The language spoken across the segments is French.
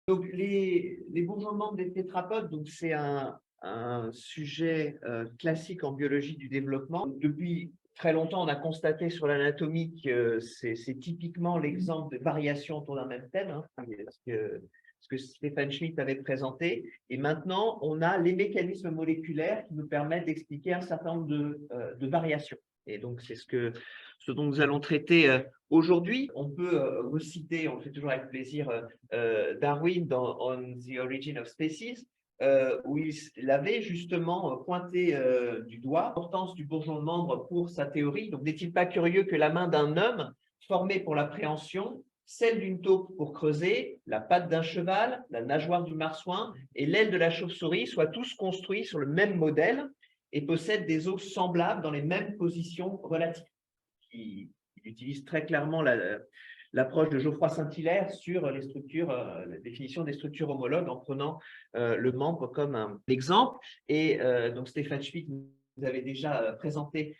Donc, les bourgeonnements des tétrapodes, donc c'est un sujet classique en biologie du développement. Depuis très longtemps, on a constaté sur l'anatomie que c'est typiquement l'exemple de variation autour d'un même thème, hein, ce que Stephen Schmidt avait présenté. Et maintenant, on a les mécanismes moléculaires qui nous permettent d'expliquer un certain nombre de variations. Et donc, c'est ce dont nous allons traiter aujourd'hui. On peut reciter, on le fait toujours avec plaisir, Darwin dans On the Origin of Species, où il avait justement pointé du doigt l'importance du bourgeon de membre pour sa théorie. Donc, n'est-il pas curieux que la main d'un homme formée pour la préhension, celle d'une taupe pour creuser, la patte d'un cheval, la nageoire du marsouin et l'aile de la chauve-souris soient tous construits sur le même modèle et possèdent des os semblables dans les mêmes positions relatives. Il utilise très clairement l'approche de Geoffroy Saint-Hilaire sur les structures, la définition des structures homologues en prenant le membre comme un exemple. Et donc Stéphane Schmitt nous avait déjà présenté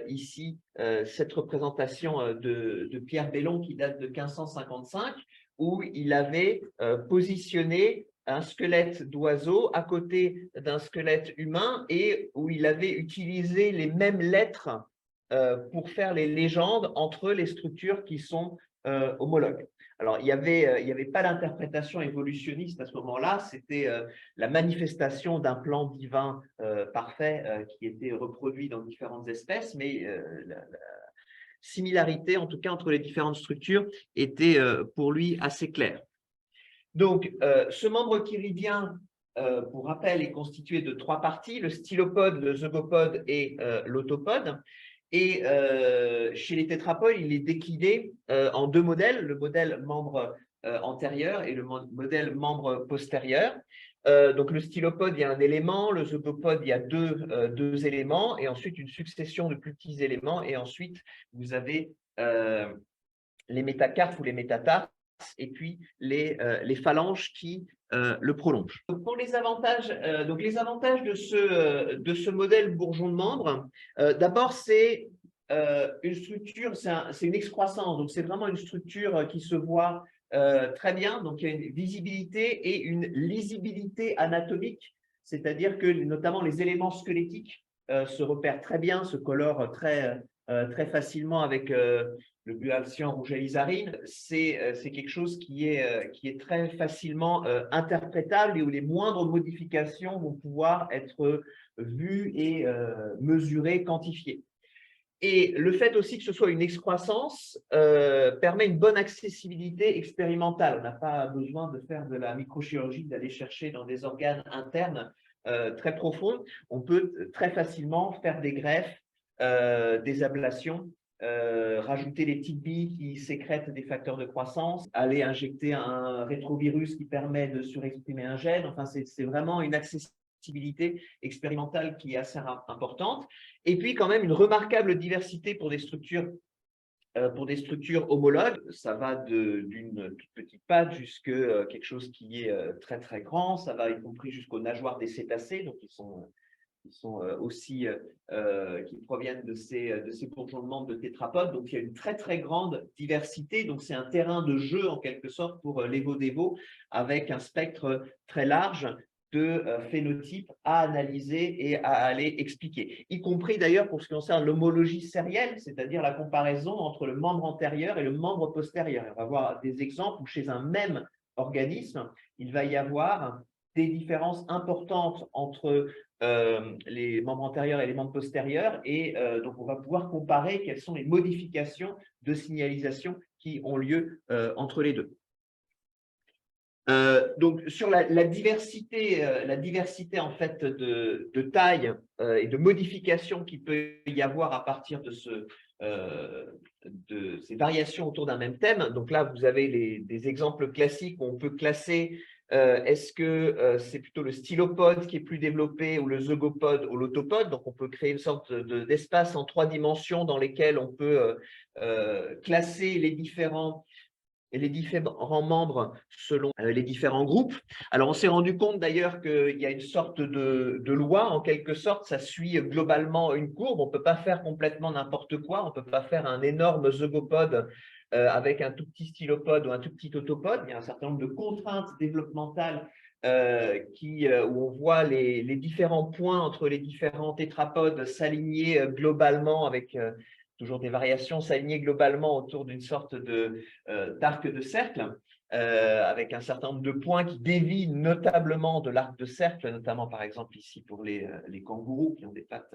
ici cette représentation de Pierre Bellon qui date de 1555, où il avait positionné un squelette d'oiseau à côté d'un squelette humain et où il avait utilisé les mêmes lettres pour faire les légendes entre les structures qui sont homologues. Alors, il n'y avait pas d'interprétation évolutionniste à ce moment-là, c'était la manifestation d'un plan divin parfait qui était reproduit dans différentes espèces, mais la similarité, en tout cas, entre les différentes structures était pour lui assez claire. Donc, ce membre chiridien, pour rappel, est constitué de 3 parties, le stylopode, le zygopode et l'autopode. Et chez les tétrapodes, il est décliné en 2 modèles, le modèle membre antérieur et le modèle membre postérieur. Donc, le stylopode, il y a un élément, le zygopode, il y a deux éléments, et ensuite une succession de plus petits éléments, et ensuite, vous avez les métacarpes ou les métatarses, et puis les phalanges qui le prolongent. Donc pour les avantages de ce modèle bourgeon de membre, d'abord c'est une structure, c'est une excroissance, donc c'est vraiment une structure qui se voit très bien, donc il y a une visibilité et une lisibilité anatomique, c'est-à-dire que notamment les éléments squelettiques se repèrent très bien, se colorent très facilement avec le bualcyan rouge alizarine. C'est quelque chose qui est très facilement interprétable et où les moindres modifications vont pouvoir être vues et mesurées, quantifiées. Et le fait aussi que ce soit une excroissance permet une bonne accessibilité expérimentale. On n'a pas besoin de faire de la microchirurgie, d'aller chercher dans des organes internes très profonds. On peut très facilement faire des greffes, des ablations, rajouter des petites billes qui sécrètent des facteurs de croissance, aller injecter un rétrovirus qui permet de surexprimer un gène. Enfin, c'est vraiment une accessibilité expérimentale qui est assez importante. Et puis, quand même, une remarquable diversité pour des structures homologues. Ça va d'une toute petite patte jusqu'à quelque chose qui est très, très grand. Ça va y compris jusqu'aux nageoires des cétacés, donc qui sont aussi qui proviennent de ces bourgeons de membres de tétrapodes. Donc, il y a une très, très grande diversité. Donc, c'est un terrain de jeu, en quelque sorte, pour l'Evo-Devo, avec un spectre très large de phénotypes à analyser et à aller expliquer, y compris d'ailleurs pour ce qui concerne l'homologie sérielle, c'est-à-dire la comparaison entre le membre antérieur et le membre postérieur. On va voir des exemples où chez un même organisme, il va y avoir des différences importantes entre les membres antérieurs et les membres postérieurs, et donc on va pouvoir comparer quelles sont les modifications de signalisation qui ont lieu entre les deux. Donc sur la diversité en fait de taille et de modifications qu'il peut y avoir à partir de ces variations autour d'un même thème. Donc là, vous avez des exemples classiques où on peut classer est-ce que c'est plutôt le stylopode qui est plus développé ou le zygopode ou l'autopode. Donc on peut créer une sorte d'espace en 3 dimensions dans lesquels on peut classer les différents membres selon les différents groupes. Alors, on s'est rendu compte d'ailleurs qu'il y a une sorte de loi, en quelque sorte, ça suit globalement une courbe. On ne peut pas faire complètement n'importe quoi, on ne peut pas faire un énorme zygopode avec un tout petit stylopode ou un tout petit autopode. Il y a un certain nombre de contraintes développementales où on voit les différents points entre les différents tétrapodes s'aligner globalement avec toujours des variations, s'aligner globalement autour d'une sorte d'arc de cercle. Avec un certain nombre de points qui dévient notablement de l'arc de cercle, notamment par exemple ici pour les kangourous qui ont des pattes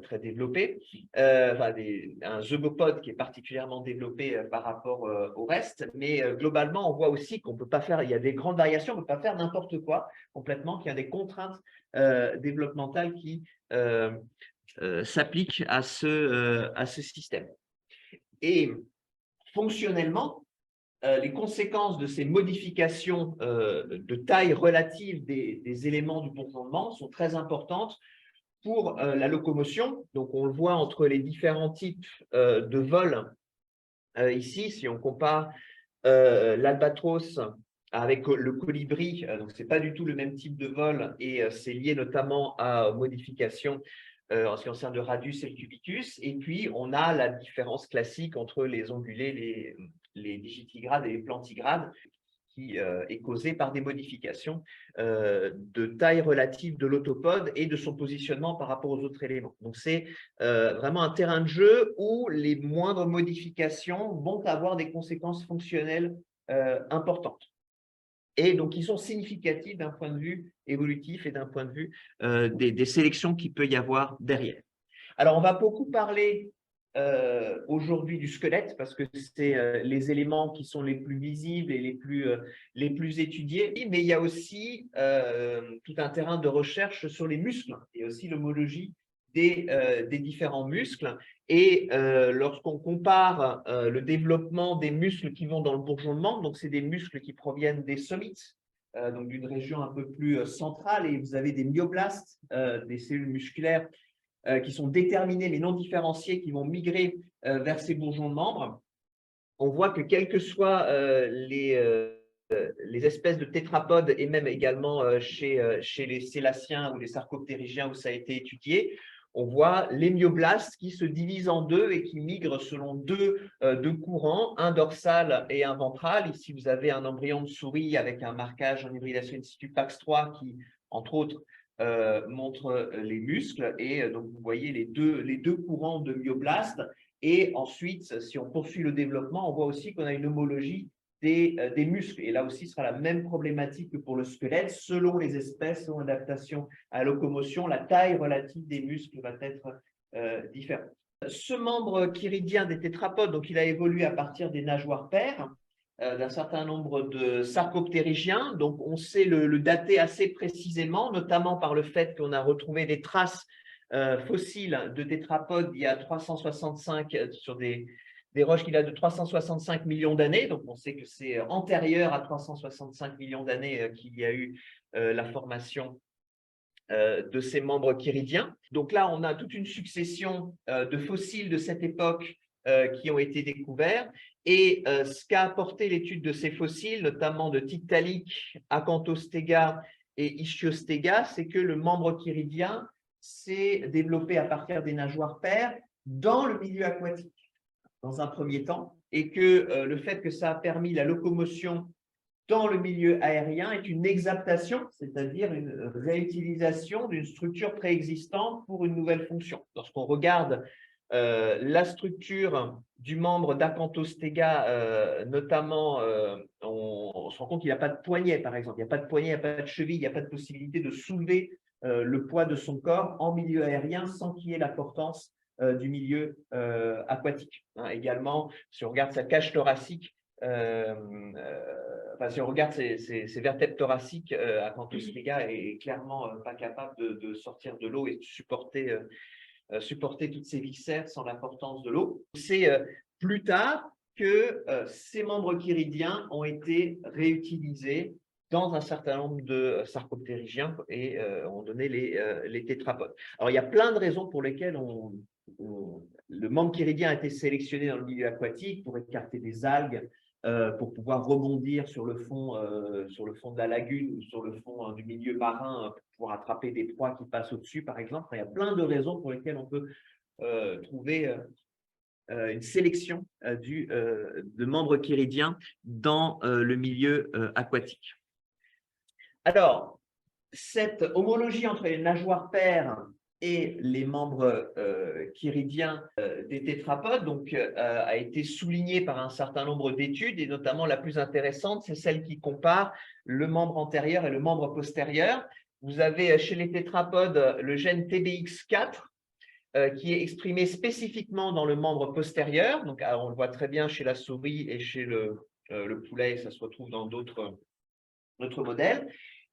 très développées, un zygopode qui est particulièrement développé par rapport au reste, mais globalement on voit aussi qu'on ne peut pas faire, il y a des grandes variations, on ne peut pas faire n'importe quoi complètement, qu'il y a des contraintes développementales qui s'appliquent à ce système. Et fonctionnellement, les conséquences de ces modifications de taille relative des éléments du bourgeonnement sont très importantes pour la locomotion. Donc, on le voit entre les différents types de vols. Ici, si on compare l'albatros avec le colibri, donc ce n'est pas du tout le même type de vol et c'est lié notamment à modification en ce qui concerne le radius et le cubitus. Et puis, on a la différence classique entre les ongulés, les digitigrades et les plantigrades, qui est causée par des modifications de taille relative de l'autopode et de son positionnement par rapport aux autres éléments. Donc, c'est vraiment un terrain de jeu où les moindres modifications vont avoir des conséquences fonctionnelles importantes. Et donc, ils sont significatifs d'un point de vue évolutif et d'un point de vue des sélections qu'il peut y avoir derrière. Alors, on va beaucoup parler aujourd'hui du squelette parce que c'est les éléments qui sont les plus visibles et les plus étudiés. Mais il y a aussi tout un terrain de recherche sur les muscles et aussi l'homologie des différents muscles. Et lorsqu'on compare le développement des muscles qui vont dans le bourgeonnement, donc c'est des muscles qui proviennent des somites, donc d'une région un peu plus centrale, et vous avez des myoblastes, des cellules musculaires qui sont déterminées mais non différenciées, qui vont migrer vers ces bourgeons de membres. On voit que quelles que soient les espèces de tétrapodes et même également chez les sélaciens ou les sarcoptérygiens où ça a été étudié, on voit les myoblastes qui se divisent en deux et qui migrent selon deux courants, un dorsal et un ventral. Ici, vous avez un embryon de souris avec un marquage en hybridation in situ PAX3 qui, entre autres, montre les muscles. Et donc, vous voyez les deux courants de myoblastes. Et ensuite, si on poursuit le développement, on voit aussi qu'on a une homologie des muscles. Et là aussi, ce sera la même problématique que pour le squelette. Selon les espèces, selon l'adaptation à la locomotion, la taille relative des muscles va être différente. Ce membre chiridien des tétrapodes, donc il a évolué à partir des nageoires paires d'un certain nombre de sarcoptérygiens. Donc, on sait le dater assez précisément, notamment par le fait qu'on a retrouvé des traces fossiles de tétrapodes il y a 365 sur des roches qu'il a de 365 millions d'années. Donc, on sait que c'est antérieur à 365 millions d'années qu'il y a eu la formation de ces membres chiridiens. Donc là, on a toute une succession de fossiles de cette époque qui ont été découverts. Et ce qu'a apporté l'étude de ces fossiles, notamment de Tiktaalik, Acanthostega et Ichthyostega, c'est que le membre chiridien s'est développé à partir des nageoires paires dans le milieu aquatique, dans un premier temps, et que le fait que ça a permis la locomotion dans le milieu aérien est une exaptation, c'est-à-dire une réutilisation d'une structure préexistante pour une nouvelle fonction. Lorsqu'on regarde la structure du membre d'Acanthostega, notamment, on se rend compte qu'il n'y a pas de poignet, par exemple. Il n'y a pas de poignet, il n'y a pas de cheville, il n'y a pas de possibilité de soulever le poids de son corps en milieu aérien sans qu'il y ait la portance du milieu aquatique. Également, si on regarde sa cage thoracique, si on regarde ses vertèbres thoraciques, Acanthostega est clairement pas capable de sortir de l'eau et de supporter toutes ces viscères sans l'importance de l'eau. C'est plus tard que ces membres chiridiens ont été réutilisés dans un certain nombre de sarcoptérygiens et ont donné les tétrapodes. Alors, il y a plein de raisons pour lesquelles le membre chiridien a été sélectionné dans le milieu aquatique pour écarter des algues, pour pouvoir rebondir sur le fond de la lagune ou sur le fond du milieu marin pour pouvoir attraper des proies qui passent au-dessus, par exemple. Il y a plein de raisons pour lesquelles on peut trouver une sélection de membres chiridiens dans le milieu aquatique. Alors, cette homologie entre les nageoires paires et les membres chiridiens des tétrapodes donc, a été soulignée par un certain nombre d'études, et notamment la plus intéressante, c'est celle qui compare le membre antérieur et le membre postérieur. Vous avez chez les tétrapodes le gène TBX4 qui est exprimé spécifiquement dans le membre postérieur. Donc, on le voit très bien chez la souris et chez le poulet, ça se retrouve dans d'autres modèles.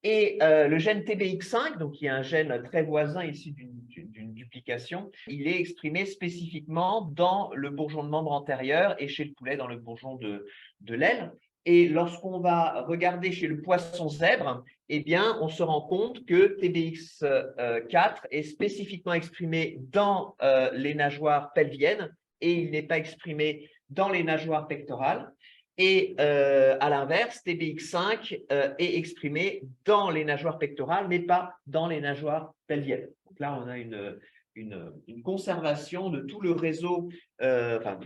Et le gène TBX5, donc qui est un gène très voisin ici d'une duplication, il est exprimé spécifiquement dans le bourgeon de membre antérieur et chez le poulet dans le bourgeon de l'aile. Et lorsqu'on va regarder chez le poisson zèbre, eh bien, on se rend compte que TBX4 est spécifiquement exprimé dans les nageoires pelviennes et il n'est pas exprimé dans les nageoires pectorales. Et à l'inverse, TBX5 est exprimé dans les nageoires pectorales, mais pas dans les nageoires pelviennes. Donc là, on a une conservation de tout le réseau, enfin,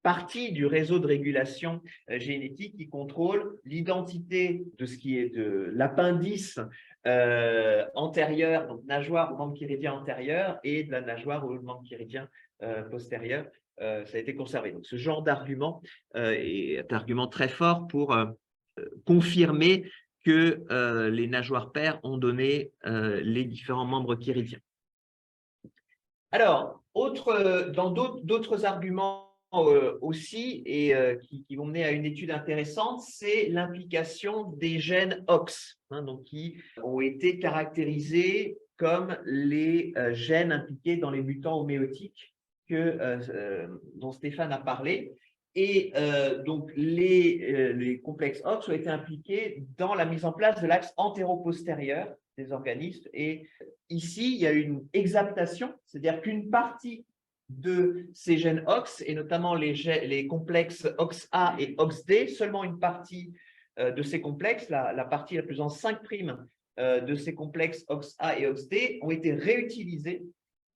partie du réseau de régulation génétique qui contrôle l'identité de ce qui est de l'appendice antérieur, donc nageoire ou membre chiridien antérieur, et de la nageoire ou membre chiridien postérieur. Ça a été conservé. Donc, ce genre d'argument est un argument très fort pour confirmer que les nageoires paires ont donné les différents membres chiridiens. Alors, dans d'autres arguments aussi, et qui vont mener à une étude intéressante, c'est l'implication des gènes OX, donc qui ont été caractérisés comme les gènes impliqués dans les mutants homéotiques dont Stéphane a parlé. Et donc, les complexes OX ont été impliqués dans la mise en place de l'axe antéro-postérieur des organismes. Et ici, il y a une exaptation, c'est-à-dire qu'une partie de ces gènes OX, et notamment les complexes OXA et OXD, seulement une partie de ces complexes, la partie la plus en 5' de ces complexes OXA et OXD, ont été réutilisés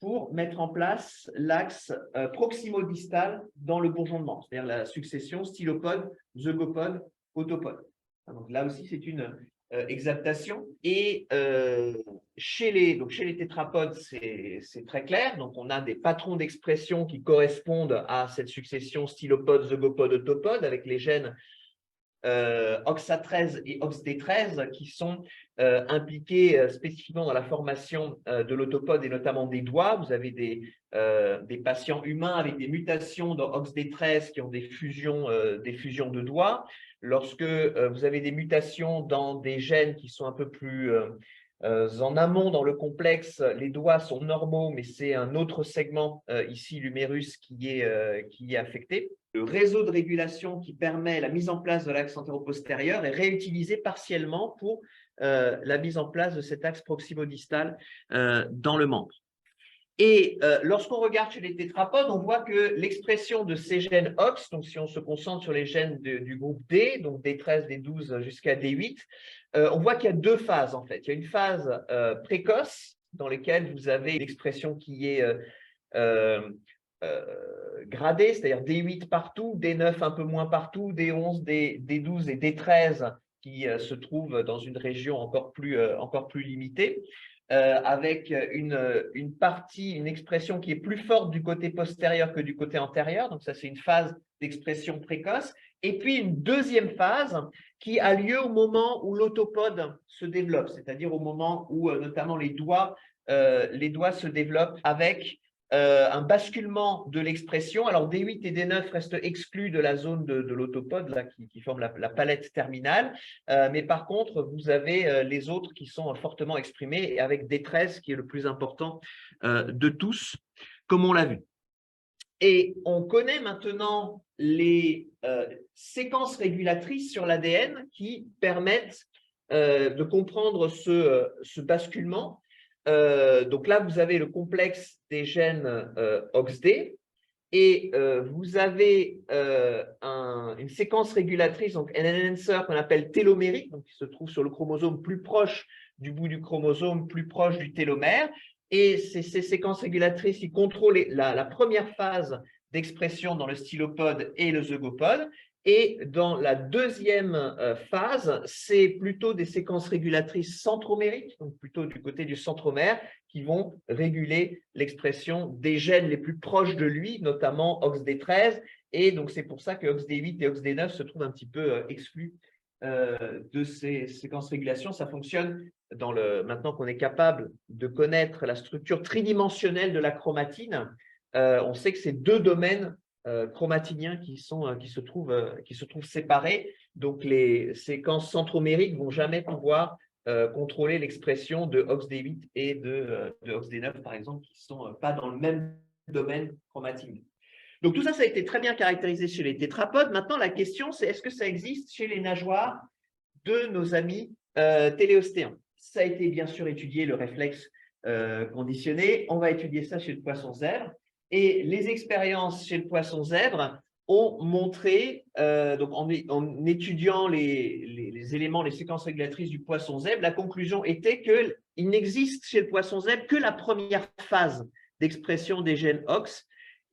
pour mettre en place l'axe proximo-distal dans le bourgeon de membre, c'est-à-dire la succession stylopode, zygopode, autopode. Donc là aussi, c'est une exaptation. Et chez les tétrapodes, c'est très clair. Donc, on a des patrons d'expression qui correspondent à cette succession stylopode, zygopode, autopode avec les gènes OXA13 et OXD13 qui sont impliqués spécifiquement dans la formation de l'autopode et notamment des doigts. Vous avez des patients humains avec des mutations dans OXD13 qui ont des fusions de doigts. Lorsque vous avez des mutations dans des gènes qui sont un peu plus en amont dans le complexe, les doigts sont normaux, mais c'est un autre segment, ici l'humérus, qui est affecté. Le réseau de régulation qui permet la mise en place de l'axe antéro-postérieur est réutilisé partiellement pour la mise en place de cet axe proximo-distal dans le membre. Et lorsqu'on regarde chez les tétrapodes, on voit que l'expression de ces gènes OX, donc si on se concentre sur les gènes du groupe D, donc D13, D12 jusqu'à D8, on voit qu'il y a deux phases en fait. Il y a une phase précoce dans laquelle vous avez l'expression qui est gradée, c'est-à-dire D8 partout, D9 un peu moins partout, D11, D12 et D13 qui se trouvent dans une région encore plus limitée. Avec une expression qui est plus forte du côté postérieur que du côté antérieur. Donc ça, c'est une phase d'expression précoce. Et puis une deuxième phase qui a lieu au moment où l'autopode se développe, c'est-à-dire au moment où notamment les doigts se développent avec un basculement de l'expression. Alors D8 et D9 restent exclus de la zone de l'autopode là, qui forme la palette terminale, mais par contre vous avez les autres qui sont fortement exprimés, et avec D13 qui est le plus important de tous, comme on l'a vu. Et on connaît maintenant les séquences régulatrices sur l'ADN qui permettent de comprendre ce basculement. Donc là, vous avez le complexe des gènes OXD et vous avez une séquence régulatrice, donc un enhancer qu'on appelle télomérique, donc qui se trouve sur le chromosome plus proche du bout du chromosome, plus proche du télomère. Et ces séquences régulatrices qui contrôlent la première phase d'expression dans le stylopode et le zygopode. Et dans la deuxième phase, c'est plutôt des séquences régulatrices centromériques, donc plutôt du côté du centromère, qui vont réguler l'expression des gènes les plus proches de lui, notamment OXD13. Et donc, c'est pour ça que OXD8 et OXD9 se trouvent un petit peu exclus de ces séquences régulation. Ça fonctionne maintenant qu'on est capable de connaître la structure tridimensionnelle de la chromatine. On sait que c'est deux domaines chromatiniens qui se trouvent séparés. Donc, les séquences centromériques ne vont jamais pouvoir contrôler l'expression de OXD8 et de OXD9, par exemple, qui ne sont pas dans le même domaine chromatinien. Donc, tout ça, ça a été très bien caractérisé chez les tétrapodes. Maintenant, la question, c'est est-ce que ça existe chez les nageoires de nos amis téléostéens? Ça a été bien sûr étudié, le réflexe conditionné. On va étudier ça chez le poisson zèbre. Et les expériences chez le poisson zèbre ont montré, donc en étudiant les éléments, les séquences régulatrices du poisson zèbre, la conclusion était qu'il n'existe chez le poisson zèbre que la première phase d'expression des gènes OX,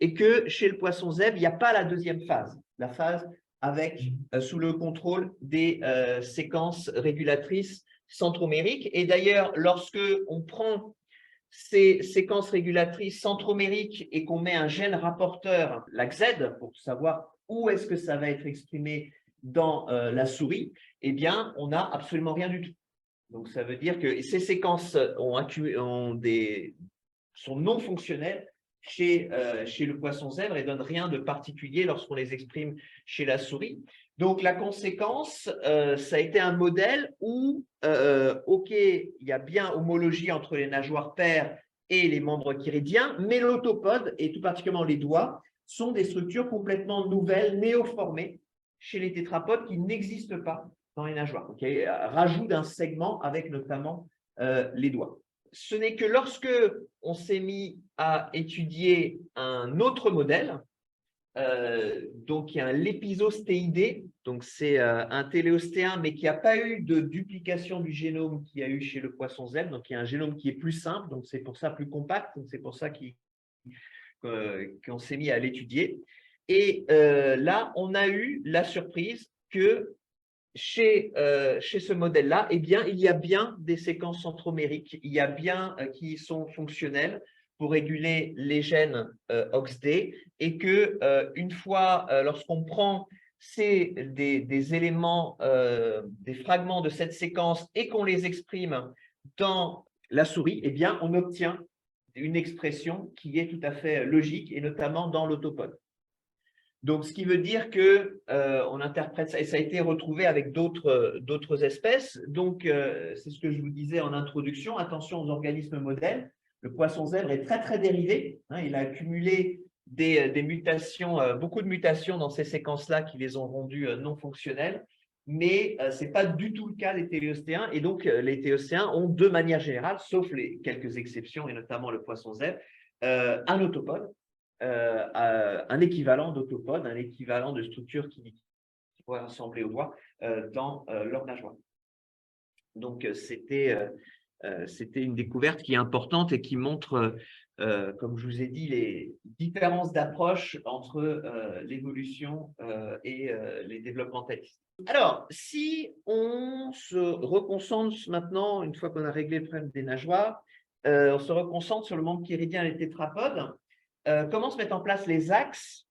et que chez le poisson zèbre, il n'y a pas la deuxième phase, la phase avec, sous le contrôle des séquences régulatrices centromériques. Et d'ailleurs, lorsque on prend ces séquences régulatrices centromériques et qu'on met un gène rapporteur, l'AXZ, pour savoir où est-ce que ça va être exprimé dans la souris, eh bien, on n'a absolument rien du tout. Donc, ça veut dire que ces séquences sont non fonctionnelles chez le poisson zèbre et ne donnent rien de particulier lorsqu'on les exprime chez la souris. Donc, la conséquence, ça a été un modèle où, OK, il y a bien homologie entre les nageoires paires et les membres chiridiens, mais l'autopode, et tout particulièrement les doigts, sont des structures complètement nouvelles, néoformées, chez les tétrapodes qui n'existent pas dans les nageoires. Donc, rajout d'un segment avec notamment les doigts. Ce n'est que lorsque on s'est mis à étudier un autre modèle, donc il y a un lépisostéidé, donc c'est un téléostéen, mais qui n'a pas eu de duplication du génome qu'il y a eu chez le poisson zèbre, donc il y a un génome qui est plus simple, donc c'est pour ça plus compact, donc c'est pour ça qu'on s'est mis à l'étudier. Et là, on a eu la surprise que chez ce modèle-là, eh bien, il y a bien des séquences centromériques, il y a bien qui sont fonctionnelles pour réguler les gènes OXD, et que une fois, lorsqu'on prend des éléments, des fragments de cette séquence et qu'on les exprime dans la souris, eh bien, on obtient une expression qui est tout à fait logique, et notamment dans l'autopode. Donc, ce qui veut dire que on interprète ça, et ça a été retrouvé avec d'autres espèces. Donc, c'est ce que je vous disais en introduction. Attention aux organismes modèles. Le poisson zèbre est très, très dérivé. Il a accumulé des mutations, beaucoup de mutations dans ces séquences-là qui les ont rendues non fonctionnelles. Mais ce n'est pas du tout le cas des téléostéens. Et donc, les téléostéens ont, de manière générale, sauf les quelques exceptions, et notamment le poisson zèbre, un autopode. Un équivalent d'autopode, un équivalent de structure qui pourrait ressembler aux doigts dans leur nageoire. Donc, c'était une découverte qui est importante et qui montre, comme je vous ai dit, les différences d'approche entre l'évolution et les développementalistes. Alors, si on se reconcentre maintenant, une fois qu'on a réglé le problème des nageoires, on se reconcentre sur le membre chiridien et les tétrapodes. Comment se mettent en place les axes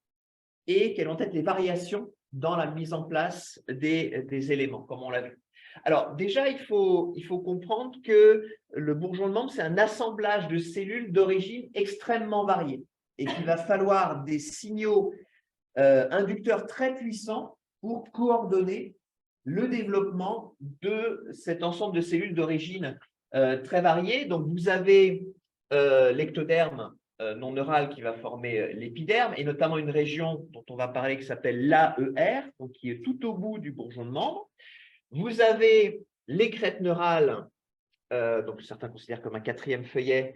et quelles vont être les variations dans la mise en place des éléments, comme on l'a vu. Alors, déjà, il faut comprendre que le bourgeon de membre, c'est un assemblage de cellules d'origine extrêmement variée et qu'il va falloir des signaux inducteurs très puissants pour coordonner le développement de cet ensemble de cellules d'origine très variée. Donc, vous avez l'ectoderme non neural qui va former l'épiderme, et notamment une région dont on va parler qui s'appelle l'AER, donc qui est tout au bout du bourgeon de membre. Vous avez les crêtes neurales, donc certains considèrent comme un quatrième feuillet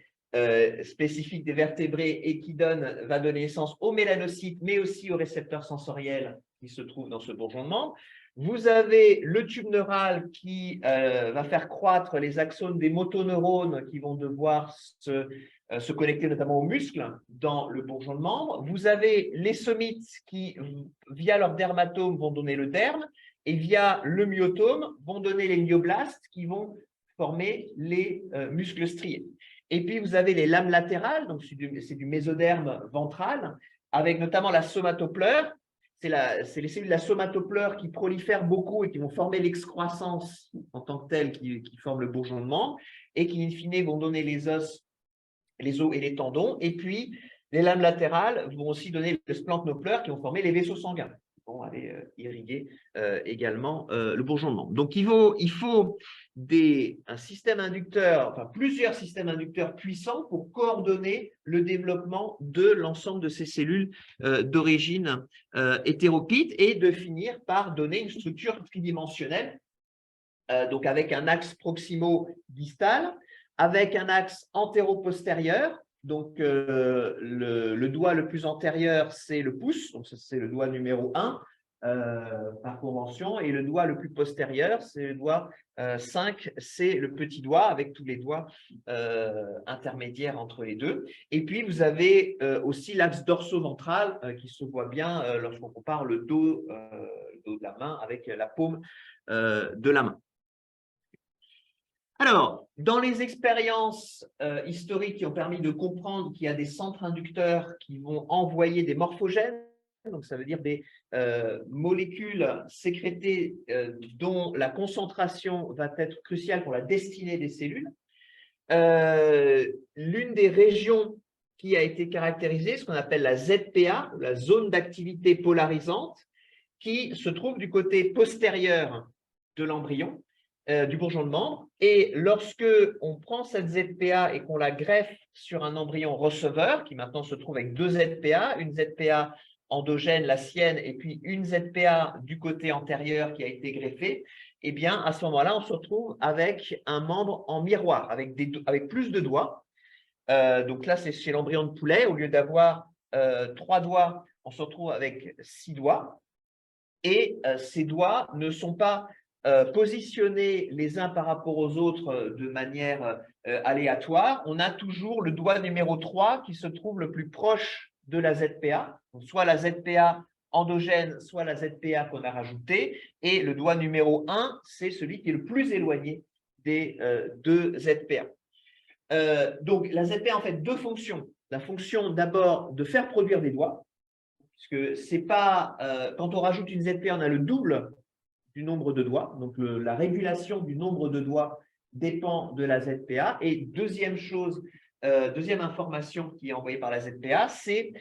spécifique des vertébrés et qui va donner naissance aux mélanocytes, mais aussi aux récepteurs sensoriels qui se trouvent dans ce bourgeon de membre. Vous avez le tube neural qui va faire croître les axones des motoneurones qui vont devoir se se connecter notamment aux muscles dans le bourgeon de membre. Vous avez les somites qui, via leur dermatome, vont donner le derme, et via le myotome, vont donner les myoblastes qui vont former les muscles striés. Et puis, vous avez les lames latérales, donc c'est du mésoderme ventral, avec notamment la somatopleure. C'est les cellules de la somatopleure qui prolifèrent beaucoup et qui vont former l'excroissance en tant que telle qui forme le bourgeon de membre et qui, in fine, vont donner les os et les tendons. Et puis, les lames latérales vont aussi donner le splanchnopleur qui vont former les vaisseaux sanguins, qui vont aller irriguer également le bourgeon de membre. Donc, il faut un système inducteur, enfin plusieurs systèmes inducteurs puissants pour coordonner le développement de l'ensemble de ces cellules d'origine hétéroclite et de finir par donner une structure tridimensionnelle, donc avec un axe proximo-distal, avec un axe antéro-postérieur. Donc, le doigt le plus antérieur, c'est le pouce, donc c'est le doigt numéro 1 par convention, et le doigt le plus postérieur, c'est le doigt 5, c'est le petit doigt avec tous les doigts intermédiaires entre les deux. Et puis, vous avez aussi l'axe dorso-ventral qui se voit bien lorsqu'on compare le dos de la main avec la paume de la main. Alors, dans les expériences historiques qui ont permis de comprendre qu'il y a des centres inducteurs qui vont envoyer des morphogènes, donc ça veut dire des molécules sécrétées dont la concentration va être cruciale pour la destinée des cellules, l'une des régions qui a été caractérisée, ce qu'on appelle la ZPA, la zone d'activité polarisante, qui se trouve du côté postérieur de l'embryon, du bourgeon de membre, et lorsque on prend cette ZPA et qu'on la greffe sur un embryon receveur, qui maintenant se trouve avec deux ZPA, une ZPA endogène, la sienne, et puis une ZPA du côté antérieur qui a été greffée, eh bien, à ce moment-là, on se retrouve avec un membre en miroir, avec plus de doigts. Donc là, c'est chez l'embryon de poulet, au lieu d'avoir 3 doigts, on se retrouve avec 6 doigts, et ces doigts ne sont pas positionnés les uns par rapport aux autres de manière aléatoire. On a toujours le doigt numéro 3 qui se trouve le plus proche de la ZPA, donc soit la ZPA endogène, soit la ZPA qu'on a rajoutée, et le doigt numéro 1, c'est celui qui est le plus éloigné des deux ZPA. Donc la ZPA a en fait deux fonctions. La fonction d'abord de faire produire des doigts, puisque c'est pas quand on rajoute une ZPA, on a le double du nombre de doigts. Donc, la régulation du nombre de doigts dépend de la ZPA. Et deuxième chose, deuxième information qui est envoyée par la ZPA, c'est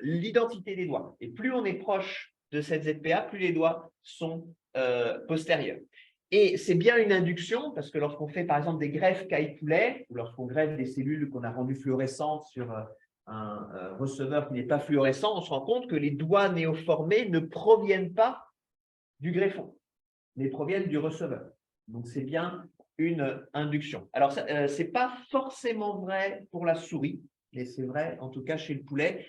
l'identité des doigts. Et plus on est proche de cette ZPA, plus les doigts sont postérieurs. Et c'est bien une induction, parce que lorsqu'on fait par exemple des greffes caille-poulet, ou lorsqu'on greffe des cellules qu'on a rendues fluorescentes sur un receveur qui n'est pas fluorescent, on se rend compte que les doigts néoformés ne proviennent pas du greffon, mais proviennent du receveur. Donc, c'est bien une induction. Alors, ce n'est pas forcément vrai pour la souris, mais c'est vrai en tout cas chez le poulet.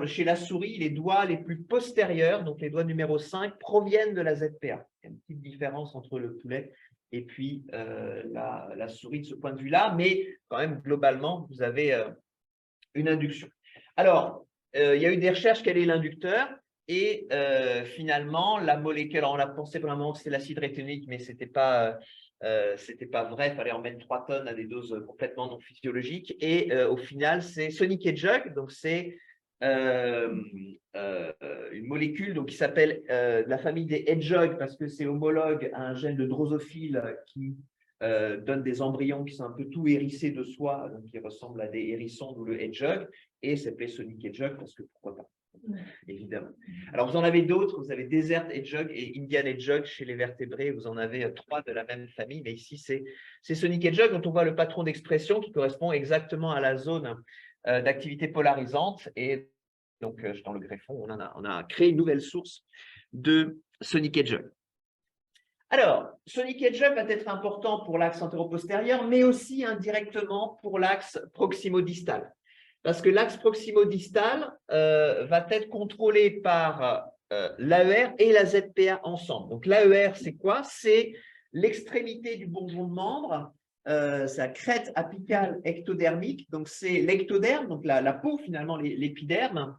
Chez la souris, les doigts les plus postérieurs, donc les doigts numéro 5, proviennent de la ZPA. Il y a une petite différence entre le poulet et puis la souris de ce point de vue-là, mais quand même, globalement, vous avez une induction. Alors, il y a eu des recherches, quel est l'inducteur? Et finalement, la molécule, alors on a pensé vraiment que c'était l'acide rétinique, mais ce n'était pas vrai, il fallait en mettre 3 tonnes à des doses complètement non physiologiques. Et au final, c'est Sonic Hedgehog, donc c'est une molécule donc, qui s'appelle la famille des Hedgehog parce que c'est homologue à un gène de drosophile qui donne des embryons qui sont un peu tout hérissés de soie, donc qui ressemblent à des hérissons, d'où le Hedgehog, et s'appelait Sonic Hedgehog parce que pourquoi pas. Évidemment. Alors, vous en avez d'autres, vous avez Desert Hedgehog et Indian Hedgehog chez les vertébrés, vous en avez 3 de la même famille, mais ici, c'est Sonic Hedgehog dont on voit le patron d'expression qui correspond exactement à la zone d'activité polarisante. Et donc, dans le greffon, on a créé une nouvelle source de Sonic Hedgehog. Alors, Sonic Hedgehog va être important pour l'axe antéro-postérieur, mais aussi indirectement pour l'axe proximo-distal. Parce que l'axe proximo-distal va être contrôlé par l'AER et la ZPA ensemble. Donc l'AER, c'est quoi? C'est l'extrémité du bourgeon de membre sa crête apicale ectodermique, donc c'est l'ectoderme, donc la peau finalement, l'épiderme,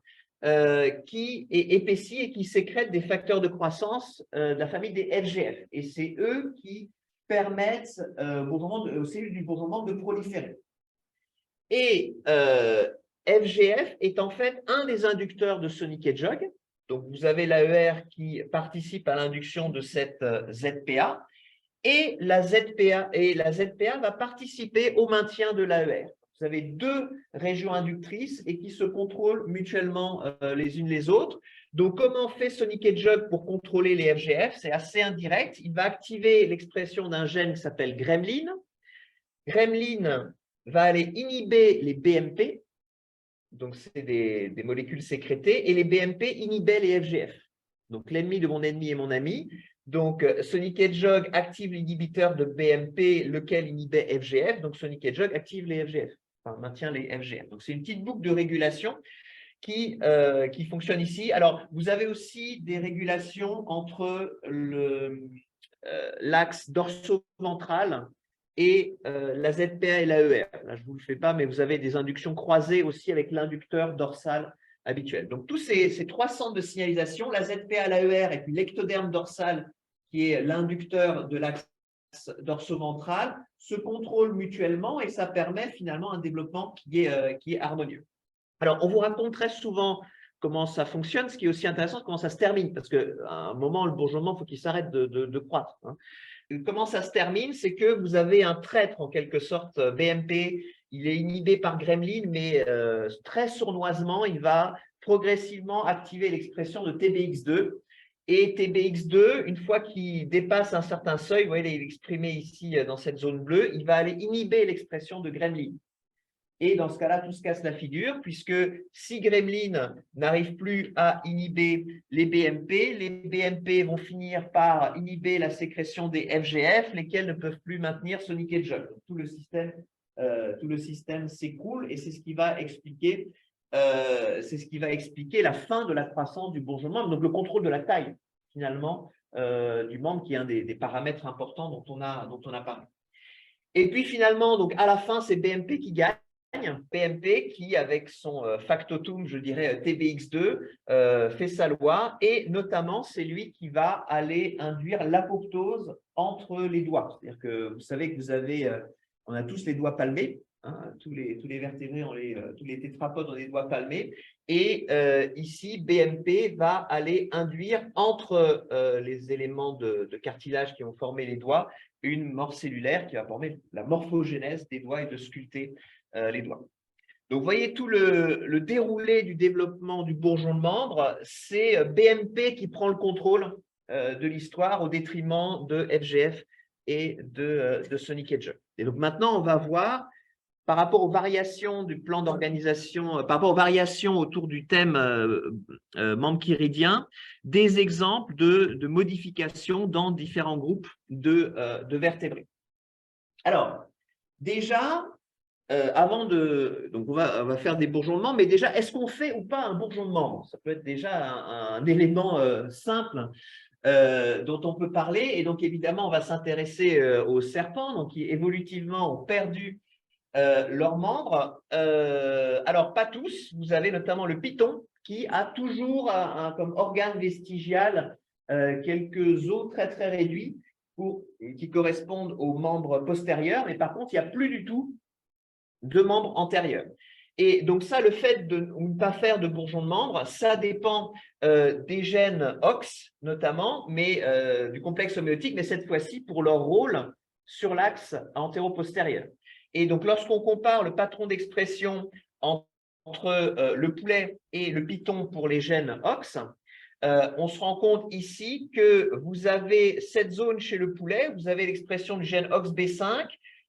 qui est épaissie et qui sécrète des facteurs de croissance de la famille des FGF. Et c'est eux qui permettent aux cellules du bourgeonnement de proliférer. Et FGF est en fait un des inducteurs de Sonic Hedgehog. Donc, vous avez l'AER qui participe à l'induction de cette ZPA. Et la ZPA va participer au maintien de l'AER. Vous avez deux régions inductrices et qui se contrôlent mutuellement les unes les autres. Donc, comment fait Sonic Hedgehog pour contrôler les FGF? C'est assez indirect. Il va activer l'expression d'un gène qui s'appelle gremlin. Gremlin va aller inhiber les BMP, donc c'est des molécules sécrétées, et les BMP inhibaient les FGF. Donc, l'ennemi de mon ennemi est mon ami. Donc, Sonic Hedgehog active l'inhibiteur de BMP, lequel inhibait FGF. Donc, Sonic Hedgehog active les FGF, enfin, maintient les FGF. Donc, c'est une petite boucle de régulation qui fonctionne ici. Alors, vous avez aussi des régulations entre l'axe dorso-ventral et la ZPA et l'AER. Là, je ne vous le fais pas, mais vous avez des inductions croisées aussi avec l'inducteur dorsal habituel. Donc, tous ces trois centres de signalisation, la ZPA, l'AER et puis l'ectoderme dorsal, qui est l'inducteur de l'axe dorso-ventral, se contrôlent mutuellement et ça permet finalement un développement qui est harmonieux. Alors, on vous raconte très souvent comment ça fonctionne. Ce qui est aussi intéressant, c'est comment ça se termine, parce qu'à un moment, le bourgeonnement, il faut qu'il s'arrête de croître. Comment ça se termine? C'est que vous avez un traître, en quelque sorte, BMP. Il est inhibé par gremlin, mais très sournoisement, il va progressivement activer l'expression de TBX2. Et TBX2, une fois qu'il dépasse un certain seuil, vous voyez, il est exprimé ici dans cette zone bleue, il va aller inhiber l'expression de gremlin. Et dans ce cas-là, tout se casse la figure, puisque si gremlin n'arrive plus à inhiber les BMP vont finir par inhiber la sécrétion des FGF, lesquels ne peuvent plus maintenir Sonic Hedgehog. Tout le système s'écroule et c'est ce qui va expliquer la fin de la croissance du bourgeonnement, donc le contrôle de la taille, finalement, du membre, qui est un des paramètres importants dont on a parlé. Et puis finalement, donc à la fin, c'est BMP qui gagne. BMP qui, avec son factotum, je dirais TBX2, fait sa loi, et notamment, c'est lui qui va aller induire l'apoptose entre les doigts. C'est-à-dire que vous savez que on a tous les doigts palmés, hein, tous les vertébrés, tous les tétrapodes ont des doigts palmés, et ici, BMP va aller induire entre les éléments de cartilage qui ont formé les doigts une mort cellulaire qui va former la morphogénèse des doigts et de sculpter les doigts. Donc, vous voyez tout le déroulé du développement du bourgeon de membre, c'est BMP qui prend le contrôle de l'histoire au détriment de FGF et de Sonic Hedgehog. Et donc maintenant, on va voir, par rapport aux variations du plan d'organisation, par rapport aux variations autour du thème membre chiridien, des exemples de modifications dans différents groupes de vertébrés. Alors, déjà, donc on va faire des bourgeons de membres, mais déjà, est-ce qu'on fait ou pas un bourgeon de membre? Ça peut être déjà un élément simple dont on peut parler. Et donc, évidemment, on va s'intéresser aux serpents, donc qui évolutivement ont perdu leurs membres. Alors, pas tous. Vous avez notamment le python qui a toujours comme organe vestigial quelques os très, très réduits qui correspondent aux membres postérieurs. Mais par contre, il n'y a plus du tout de membres antérieurs. Et donc ça, le fait de ne pas faire de bourgeon de membres, ça dépend des gènes OX notamment, mais du complexe homéotique, mais cette fois-ci pour leur rôle sur l'axe antéro-postérieur. Et donc lorsqu'on compare le patron d'expression entre le poulet et le python pour les gènes OX, on se rend compte ici que vous avez cette zone chez le poulet, vous avez l'expression du gène OXB5,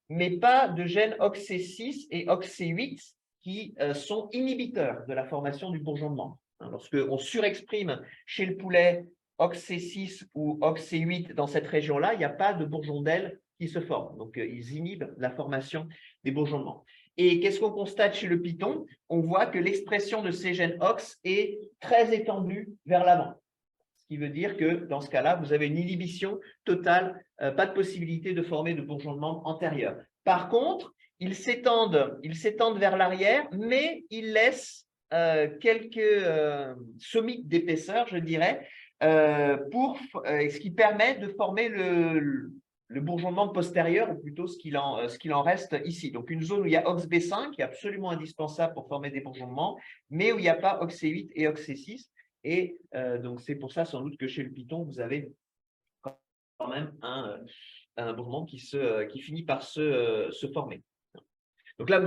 mais pas de gènes OXC6 et OXC8 qui sont inhibiteurs de la formation du bourgeon de membre. Lorsqu'on surexprime chez le poulet OXC6 ou OXC8 dans cette région-là, il n'y a pas de bourgeon d'aile qui se forme. Donc, ils inhibent la formation des bourgeons de membre. Et qu'est-ce qu'on constate chez le python? On voit que l'expression de ces gènes OX est très étendue vers l'avant. Ce qui veut dire que dans ce cas-là, vous avez une inhibition totale, pas de possibilité de former de bourgeon de membre antérieur. Par contre, ils s'étendent vers l'arrière, mais ils laissent quelques somites d'épaisseur, je dirais, ce qui permet de former le bourgeonnement postérieur, ou plutôt ce qu'il en reste ici. Donc, une zone où il y a OXB5, qui est absolument indispensable pour former des bourgeonnements, mais où il n'y a pas OXC8 et OXC6. Et donc, c'est pour ça, sans doute, que chez le python, vous avez quand même un bourgeonnement qui finit par se former. Donc là,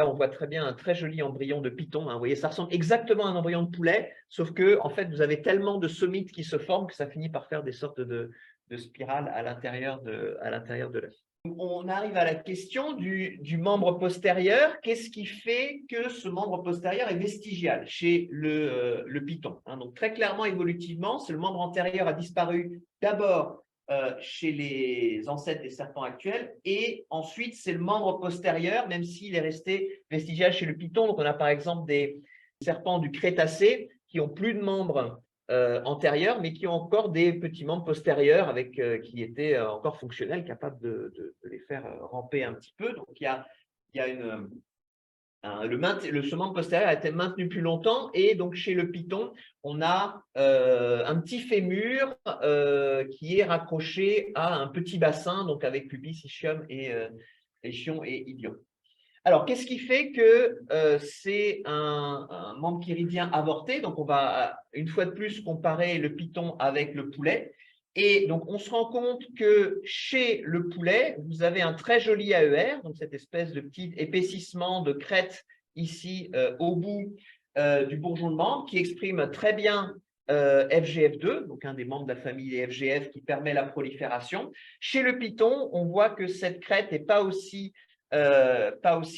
on voit très bien un très joli embryon de python. Hein. Vous voyez, ça ressemble exactement à un embryon de poulet, sauf que, en fait, vous avez tellement de somites qui se forment que ça finit par faire des sortes de spirales à l'intérieur de l'œuf. On arrive à la question du membre postérieur. Qu'est-ce qui fait que ce membre postérieur est vestigial chez le python, hein? Donc, très clairement, évolutivement, c'est le membre antérieur a disparu d'abord chez les ancêtres des serpents actuels, et ensuite c'est le membre postérieur, même s'il est resté vestigial chez le python. Donc on a par exemple des serpents du Crétacé qui ont plus de membres antérieurs, mais qui ont encore des petits membres postérieurs qui étaient encore fonctionnels, capables de les faire ramper un petit peu. Donc il y a ce membre postérieur a été maintenu plus longtemps, et donc chez le python, on a un petit fémur qui est raccroché à un petit bassin, donc avec pubis, ischium et ilium. Alors, qu'est-ce qui fait que c'est un membre chiridien avorté? Donc, on va une fois de plus comparer le python avec le poulet. Et donc, on se rend compte que chez le poulet, vous avez un très joli AER, donc cette espèce de petit épaississement de crête ici au bout du bourgeon de membre, qui exprime très bien FGF2, donc un des membres de la famille des FGF qui permet la prolifération. Chez le python, on voit que cette crête n'est pas aussi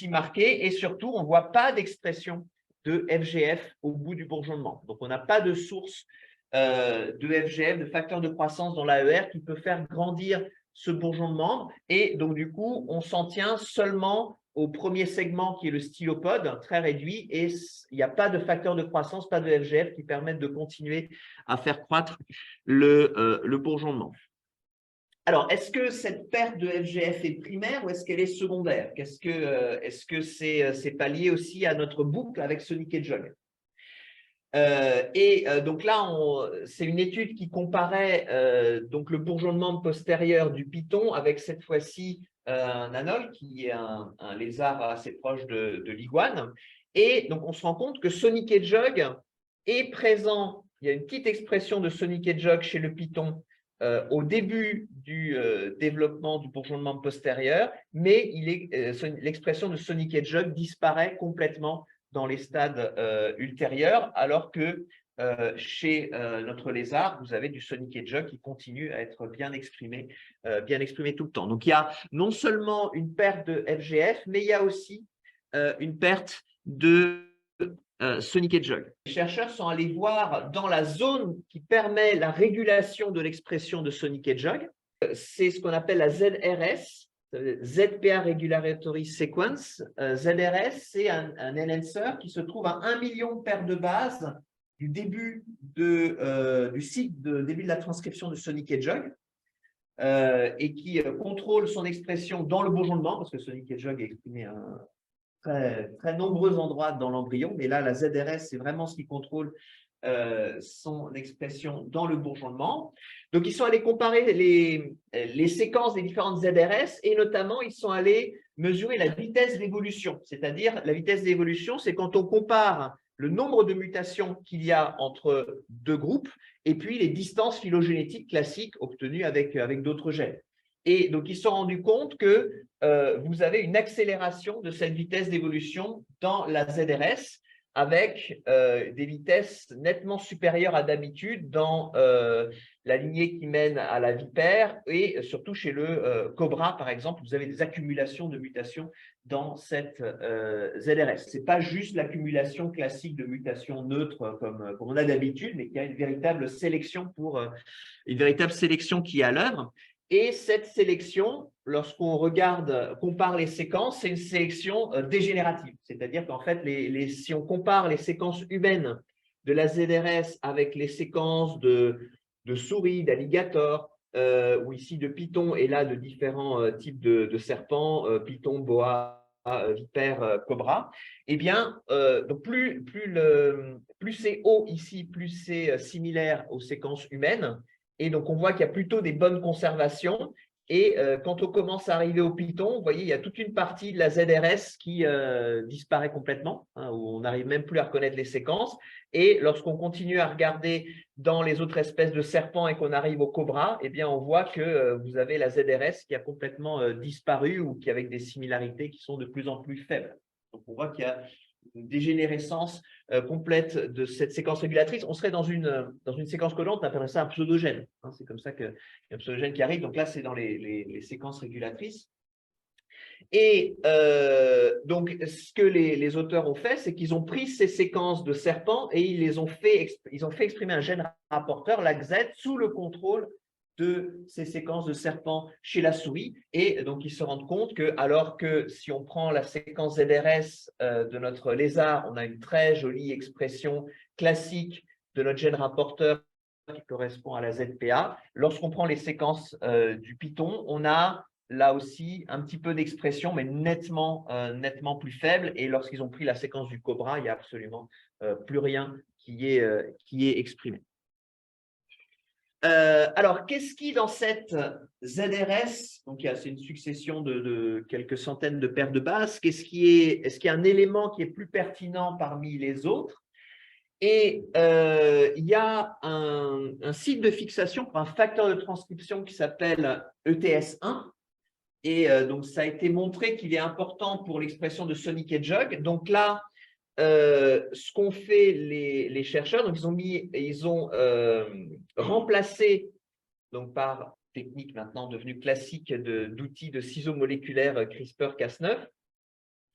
marquée, et surtout, on ne voit pas d'expression de FGF au bout du bourgeon de membre. Donc, on n'a pas de source de FGF, de facteur de croissance dans l'AER qui peut faire grandir ce bourgeon de membre. Et donc, du coup, on s'en tient seulement au premier segment qui est le stylopode, très réduit, et il n'y a pas de facteur de croissance, pas de FGF qui permettent de continuer à faire croître le bourgeon de membre. Alors, est-ce que cette perte de FGF est primaire ou est-ce qu'elle est secondaire? Est-ce que c'est pas lié aussi à notre boucle avec Sonic et Jog? Donc là, c'est une étude qui comparait donc le bourgeon de membre postérieur du python avec cette fois-ci un anole, qui est un lézard assez proche de l'iguane. Et donc, on se rend compte que Sonic et Jog est présent. Il y a une petite expression de Sonic et Jog chez le python au début du développement du bourgeon de membre postérieur, mais l'expression de Sonic et Jog disparaît complètement dans les stades ultérieurs, alors que chez notre lézard, vous avez du Sonic et Jog qui continue à être bien exprimé tout le temps. Donc, il y a non seulement une perte de FGF, mais il y a aussi une perte de Sonic et Jog. Les chercheurs sont allés voir dans la zone qui permet la régulation de l'expression de Sonic et Jog. C'est ce qu'on appelle la ZRS, ZPA Regulatory Sequence. ZRS, c'est un enhancer qui se trouve à 1 million de paires de bases du début du cycle de début de la transcription de Sonic et Jog, et qui contrôle son expression dans le bourgeon de membre, parce que Sonic et Jog est exprimé à très nombreux endroits dans l'embryon, mais là, la ZRS, c'est vraiment ce qui contrôle son expression dans le bourgeon de membre. Donc, ils sont allés comparer les séquences des différentes ZRS, et notamment, ils sont allés mesurer la vitesse d'évolution. C'est-à-dire, la vitesse d'évolution, c'est quand on compare le nombre de mutations qu'il y a entre deux groupes et puis les distances phylogénétiques classiques obtenues avec d'autres gènes. Et donc, ils se sont rendus compte que vous avez une accélération de cette vitesse d'évolution dans la ZRS, avec des vitesses nettement supérieures à d'habitude dans la lignée qui mène à la vipère, et surtout chez le cobra, par exemple, vous avez des accumulations de mutations dans cette ZRS. Ce n'est pas juste l'accumulation classique de mutations neutres comme on a d'habitude, mais qu'il y a une véritable sélection qui est à l'œuvre. Et cette sélection, lorsqu'on compare les séquences, c'est une sélection dégénérative. C'est-à-dire qu'en fait, si on compare les séquences humaines de la ZRS avec les séquences de souris, d'alligators, ou ici de pythons, et là de différents types de serpents, pythons, boa, vipère, cobra, eh bien, donc plus c'est haut ici, plus c'est similaire aux séquences humaines. Et donc, on voit qu'il y a plutôt des bonnes conservations. Et quand on commence à arriver au Python, vous voyez, il y a toute une partie de la ZRS qui disparaît complètement, hein, où on n'arrive même plus à reconnaître les séquences. Et lorsqu'on continue à regarder dans les autres espèces de serpents et qu'on arrive au cobra, eh bien, on voit que vous avez la ZRS qui a complètement disparu ou qui avec des similarités qui sont de plus en plus faibles. Donc, on voit qu'il y a une dégénérescence complète de cette séquence régulatrice. On serait dans une séquence codante, on appellerait ça un pseudogène. Hein, c'est comme ça qu'il y a un pseudogène qui arrive. Donc là, c'est dans les séquences régulatrices. Et donc, ce que les auteurs ont fait, c'est qu'ils ont pris ces séquences de serpents et ils ont fait exprimer un gène rapporteur, LAGZ, sous le contrôle de ces séquences de serpents chez la souris. Et donc, ils se rendent compte que, alors que si on prend la séquence ZRS de notre lézard, on a une très jolie expression classique de notre gène rapporteur qui correspond à la ZPA. Lorsqu'on prend les séquences du Python, on a là aussi un petit peu d'expression, mais nettement plus faible. Et lorsqu'ils ont pris la séquence du cobra, il n'y a absolument plus rien qui est exprimé. Alors, qu'est-ce qui, dans cette ZRS, donc c'est une succession de quelques centaines de paires de bases, est-ce qu'il y a un élément qui est plus pertinent parmi les autres? Et il y a un site de fixation pour un facteur de transcription qui s'appelle ETS1. Et donc, ça a été montré qu'il est important pour l'expression de Sonic Hedgehog. Donc là, ce qu'ont fait les chercheurs, donc ils ont remplacé, donc par technique maintenant devenue classique d'outils de ciseaux moléculaires CRISPR-Cas9,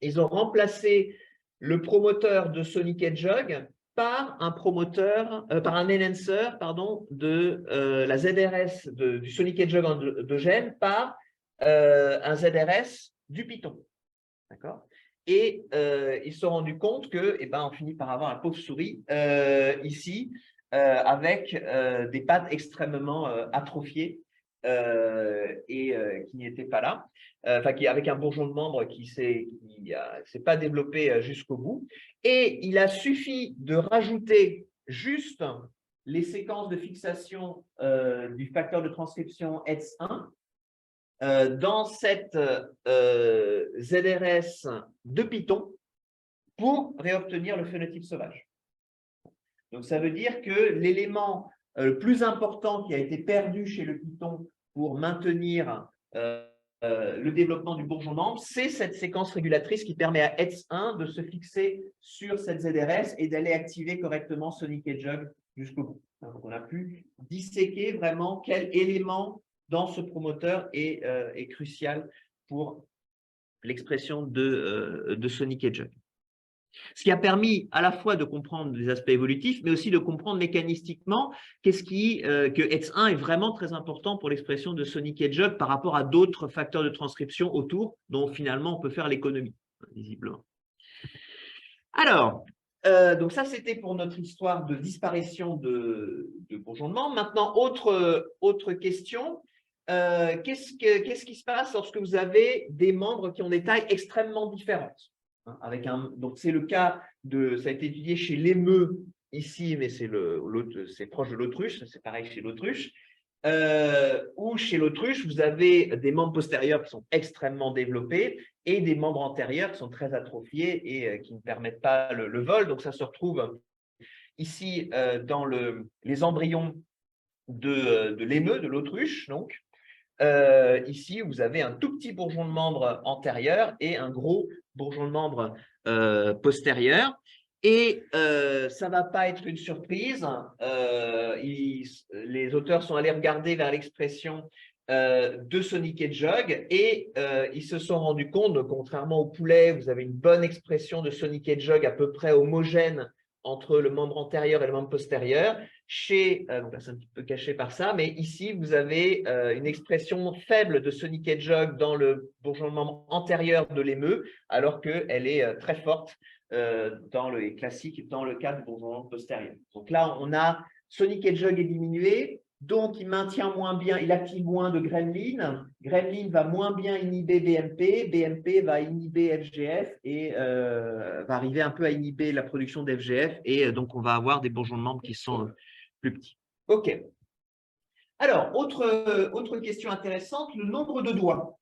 ils ont remplacé le promoteur de Sonic Hedgehog par un enhancer, pardon, de la ZRS du Sonic Hedgehog endogène par un ZRS du Python. D'accord? Et ils se sont rendus compte que, on finit par avoir un pauvre souris ici, avec des pattes extrêmement atrophiées et qui n'étaient pas là. Avec un bourgeon de membre qui ne s'est pas développé jusqu'au bout. Et il a suffi de rajouter juste les séquences de fixation du facteur de transcription ETS1 dans cette ZRS de Python pour réobtenir le phénotype sauvage. Donc, ça veut dire que l'élément le plus important qui a été perdu chez le Python pour maintenir le développement du bourgeon membre, c'est cette séquence régulatrice qui permet à ETS1 de se fixer sur cette ZRS et d'aller activer correctement Sonic Hedgehog jusqu'au bout. Donc, on a pu disséquer vraiment quel élément dans ce promoteur est crucial pour l'expression de Sonic Hedgehog. Ce qui a permis à la fois de comprendre les aspects évolutifs, mais aussi de comprendre mécanistiquement que ETS1 est vraiment très important pour l'expression de Sonic Hedgehog par rapport à d'autres facteurs de transcription autour, dont finalement on peut faire l'économie, visiblement. Alors, donc ça, c'était pour notre histoire de disparition de bourgeons de membre. Maintenant, autre question. Qu'est-ce qui se passe lorsque vous avez des membres qui ont des tailles extrêmement différentes? Donc, c'est le cas ça a été étudié chez l'émeu ici, mais c'est proche de l'autruche, c'est pareil chez l'autruche. Ou chez l'autruche, vous avez des membres postérieurs qui sont extrêmement développés et des membres antérieurs qui sont très atrophiés et qui ne permettent pas le vol. Donc, ça se retrouve ici dans les embryons de l'émeu, de l'autruche. Donc, ici, vous avez un tout petit bourgeon de membre antérieur et un gros bourgeon de membre postérieur. Et ça ne va pas être une surprise. Les auteurs sont allés regarder vers l'expression de Sonic Hedgehog et ils se sont rendus compte, donc, contrairement au poulet, vous avez une bonne expression de Sonic Hedgehog à peu près homogène entre le membre antérieur et le membre postérieur. Donc là, c'est un petit peu caché par ça, mais ici, vous avez une expression faible de Sonic Hedgehog dans le bourgeon de membre antérieur de l'émeu, alors qu'elle est très forte dans le classique dans le cas du bourgeon de membre postérieur. Donc là, on a Sonic Hedgehog est diminué, Donc, il maintient moins bien, il active moins de ghrelin. Ghrelin va moins bien inhiber BMP. BMP va inhiber FGF et va arriver un peu à inhiber la production d'FGF. Et donc, on va avoir des bourgeons de membres qui sont plus petits. OK. Alors, autre question intéressante, le nombre de doigts.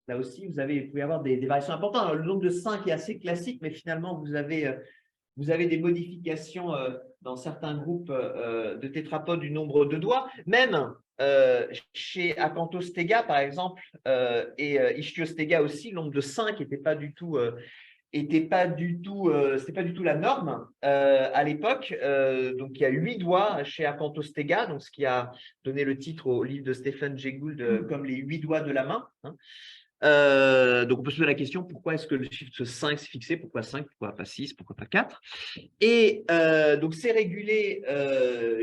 Là aussi, vous pouvez avoir des variations importantes. Alors, le nombre de 5 est assez classique, mais finalement, vous avez des modifications dans certains groupes de tétrapodes du nombre de doigts. Même chez Acanthostega, par exemple, et Ichthyostega aussi, le nombre de 5 n'était pas du tout… c'était pas du tout la norme à l'époque. Donc, il y a 8 doigts chez Acanthostega, donc ce qui a donné le titre au livre de Stephen Jay Gould comme les 8 doigts de la main. Hein. Donc, on peut se poser la question, pourquoi est-ce que le chiffre 5 s'est fixé? Pourquoi 5? Pourquoi pas 6? Pourquoi pas 4? Et donc, c'est régulé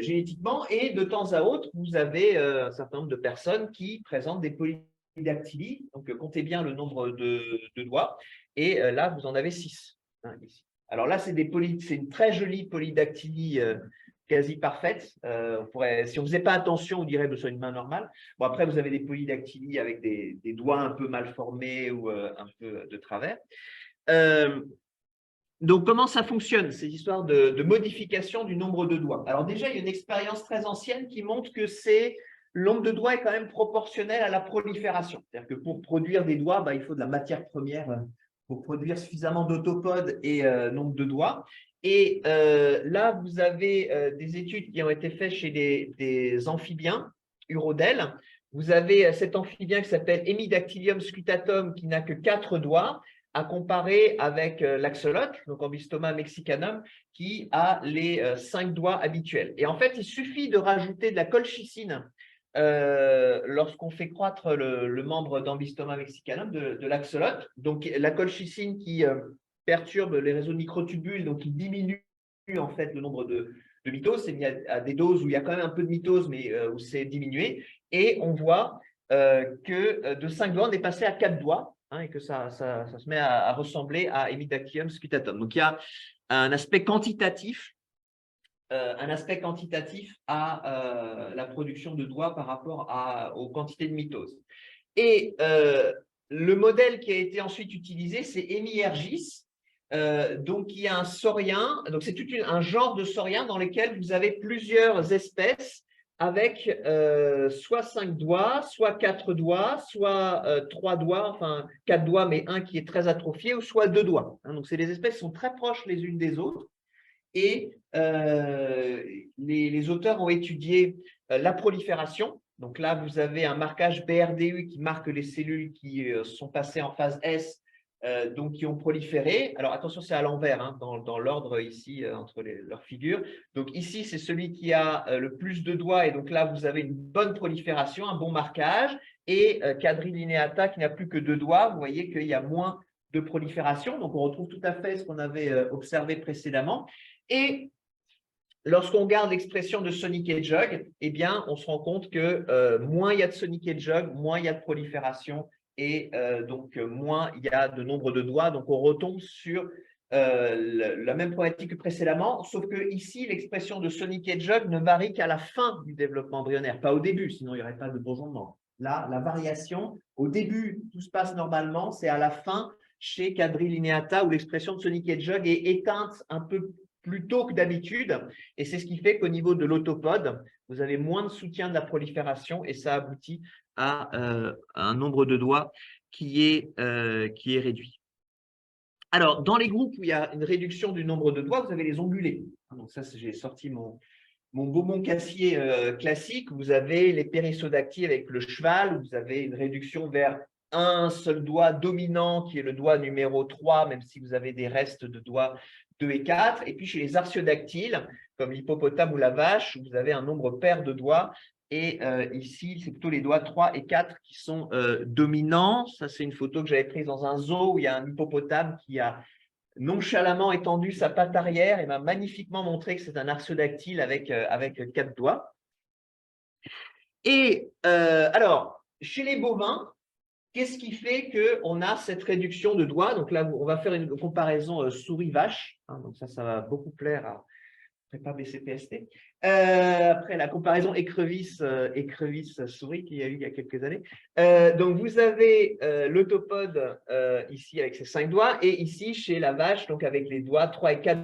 génétiquement. Et de temps à autre, vous avez un certain nombre de personnes qui présentent des polydactylies. Donc, comptez bien le nombre de doigts. Et là, vous en avez 6. Hein, ici. Alors là, c'est une très jolie polydactylie quasi parfaite. Si on ne faisait pas attention, on dirait que c'est une main normale. Bon, après, vous avez des polydactylies avec des doigts un peu mal formés ou un peu de travers. Donc, comment ça fonctionne, ces histoires de modification du nombre de doigts? Alors déjà, il y a une expérience très ancienne qui montre que le nombre de doigts est quand même proportionnel à la prolifération. C'est-à-dire que pour produire des doigts, il faut de la matière première pour produire suffisamment d'autopodes et nombre de doigts. Et là, vous avez des études qui ont été faites chez des amphibiens, urodèles. Vous avez cet amphibien qui s'appelle Hemidactylium scutatum qui n'a que 4 doigts, à comparer avec l'axolote, donc Ambystoma mexicanum, qui a les 5 doigts habituels. Et en fait, il suffit de rajouter de la colchicine lorsqu'on fait croître le membre d'Ambystoma mexicanum de l'axolote. Donc, la colchicine qui perturbe les réseaux de microtubules, donc qui diminue en fait le nombre de mitoses. C'est mis à des doses où il y a quand même un peu de mitose, mais où c'est diminué. Et on voit que de 5 doigts, on est passé à 4 doigts. Et que ça se met à ressembler à Hemidactylium scutatum. Donc, il y a un aspect quantitatif à la production de doigts par rapport aux quantités de mitose. Et le modèle qui a été ensuite utilisé, c'est Hemiergis, donc il y a un saurien, donc c'est tout un genre de saurien dans lequel vous avez plusieurs espèces avec soit 5 doigts, soit 4 doigts, soit 3 doigts, enfin 4 doigts, mais un qui est très atrophié, ou soit 2 doigts. Hein, donc, les espèces sont très proches les unes des autres. Et les auteurs ont étudié la prolifération. Donc là, vous avez un marquage BRDU qui marque les cellules qui sont passées en phase S, donc qui ont proliféré. Alors attention, c'est à l'envers, hein, dans l'ordre ici, entre leurs figures. Donc ici, c'est celui qui a le plus de doigts, et donc là, vous avez une bonne prolifération, un bon marquage, et Quadrilineata qui n'a plus que 2 doigts, vous voyez qu'il y a moins de prolifération. Donc on retrouve tout à fait ce qu'on avait observé précédemment. Et lorsqu'on regarde l'expression de Sonic Hedgehog, eh bien, on se rend compte que moins il y a de Sonic Hedgehog, moins il y a de prolifération et donc moins il y a de nombre de doigts. Donc, on retombe sur la même problématique que précédemment, sauf que ici, l'expression de Sonic Hedgehog ne varie qu'à la fin du développement embryonnaire, pas au début, sinon il n'y aurait pas de bourgeon de membre. Là, la variation, au début, tout se passe normalement, c'est à la fin, chez Quadrilineata, où l'expression de Sonic Hedgehog est éteinte un peu plus tôt que d'habitude, et c'est ce qui fait qu'au niveau de l'autopode, vous avez moins de soutien de la prolifération et ça aboutit à un nombre de doigts qui est réduit. Alors, dans les groupes où il y a une réduction du nombre de doigts, vous avez les ongulés. Donc ça, j'ai sorti mon Beaumont Cassier classique. Vous avez les périssodactyles avec le cheval, où vous avez une réduction vers un seul doigt dominant qui est le doigt numéro 3, même si vous avez des restes de doigts 2 et 4. Et puis chez les artiodactyles, comme l'hippopotame ou la vache, vous avez un nombre pair de doigts. Et ici, c'est plutôt les doigts 3 et 4 qui sont dominants. Ça, c'est une photo que j'avais prise dans un zoo où il y a un hippopotame qui a nonchalamment étendu sa patte arrière et m'a magnifiquement montré que c'est un artiodactyle avec 4 doigts. Et alors, chez les bovins, qu'est-ce qui fait qu'on a cette réduction de doigts? Donc là, on va faire une comparaison souris-vache. Hein, donc ça va beaucoup plaire prépa BCPST. Après la comparaison écrevisse-souris qu'il y a eu il y a quelques années. Donc, vous avez l'autopode ici avec ses 5 doigts et ici chez la vache, donc avec les doigts 3 et 4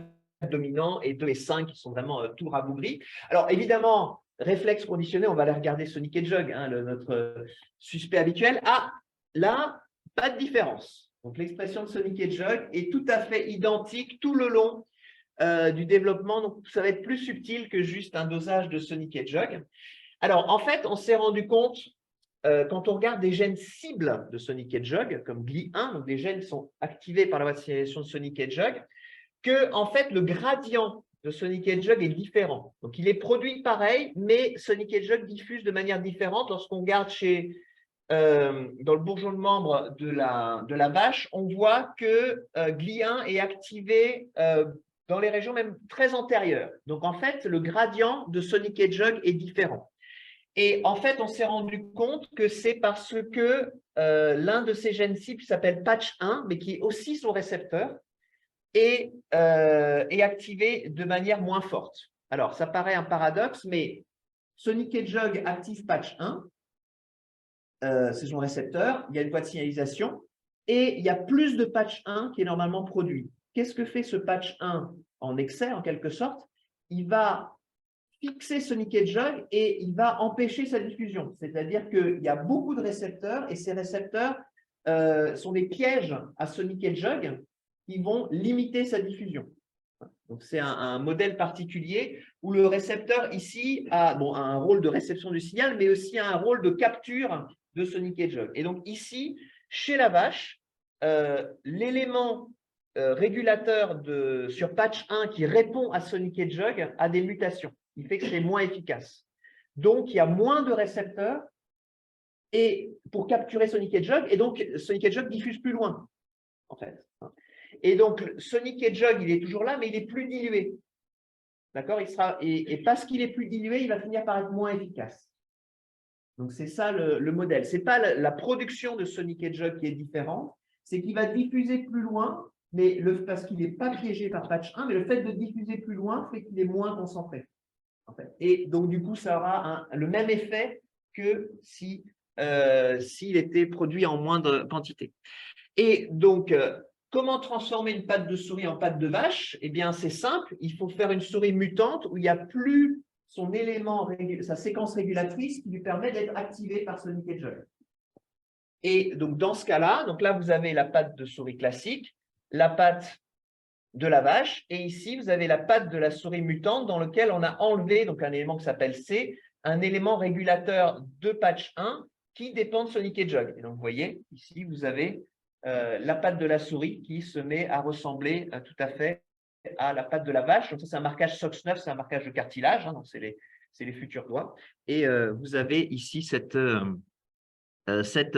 dominants et 2 et 5 qui sont vraiment tout rabougris. Alors, évidemment, réflexe conditionné, on va aller regarder Sonic Hedgehog, hein, notre suspect habituel. Ah, là, pas de différence. Donc, l'expression de Sonic Hedgehog est tout à fait identique tout le long du développement. Donc, ça va être plus subtil que juste un dosage de Sonic Hedgehog. Alors, en fait, on s'est rendu compte, quand on regarde des gènes cibles de Sonic Hedgehog, comme GLI1, donc des gènes qui sont activés par la voie de signalisation de Sonic Hedgehog, que, en fait, le gradient de Sonic Hedgehog est différent. Donc, il est produit pareil, mais Sonic Hedgehog diffuse de manière différente. Lorsqu'on regarde dans le bourgeon de membre de la vache, on voit que GLI1 est activé dans les régions même très antérieures. Donc, en fait, le gradient de Sonic Hedgehog est différent. Et en fait, on s'est rendu compte que c'est parce que l'un de ces gènes cibles s'appelle Patch1, mais qui est aussi son récepteur, est activé de manière moins forte. Alors, ça paraît un paradoxe, mais Sonic Hedgehog active Patch1, c'est son récepteur, il y a une voie de signalisation, et il y a plus de Patch1 qui est normalement produit. Qu'est-ce que fait ce Patch1 en excès, en quelque sorte? Il va fixer Sonic Hedgehog et il va empêcher sa diffusion. C'est-à-dire qu'il y a beaucoup de récepteurs, et ces récepteurs sont des pièges à Sonic Hedgehog qui vont limiter sa diffusion. Donc, c'est un modèle particulier où le récepteur ici a un rôle de réception du signal, mais aussi un rôle de capture de Sonic Hedgehog. Et donc ici, chez la vache, l'élément régulateur sur patch 1 qui répond à Sonic Hedgehog a des mutations. Il fait que c'est moins efficace. Donc, il y a moins de récepteurs pour capturer Sonic Hedgehog, et donc Sonic Hedgehog diffuse plus loin, en fait. Et donc, Sonic Hedgehog, il est toujours là, mais il est plus dilué. D'accord? Et parce qu'il est plus dilué, il va finir par être moins efficace. Donc, c'est ça le modèle. Ce n'est pas la production de Sonic Hedgehog qui est différente, c'est qu'il va diffuser plus loin, mais parce qu'il n'est pas piégé par patch 1, mais le fait de diffuser plus loin fait qu'il est moins concentré. En fait. Et donc, du coup, ça aura le même effet que s'il était produit en moindre quantité. Et donc, comment transformer une patte de souris en patte de vache? Eh bien, c'est simple. Il faut faire une souris mutante où il n'y a plus son élément, sa séquence régulatrice qui lui permet d'être activée par Sonic Hedgehog. Et donc, dans ce cas-là, vous avez la patte de souris classique, la patte de la vache, et ici, vous avez la patte de la souris mutante dans lequel on a enlevé donc, un élément qui s'appelle C, un élément régulateur de patch 1 qui dépend de Sonic Hedgehog. Et donc, vous voyez, ici, vous avez la patte de la souris qui se met à ressembler tout à fait à la patte de la vache. Donc, ça, c'est un marquage SOX9, c'est un marquage de cartilage, hein, donc c'est les futurs doigts. Et vous avez ici cette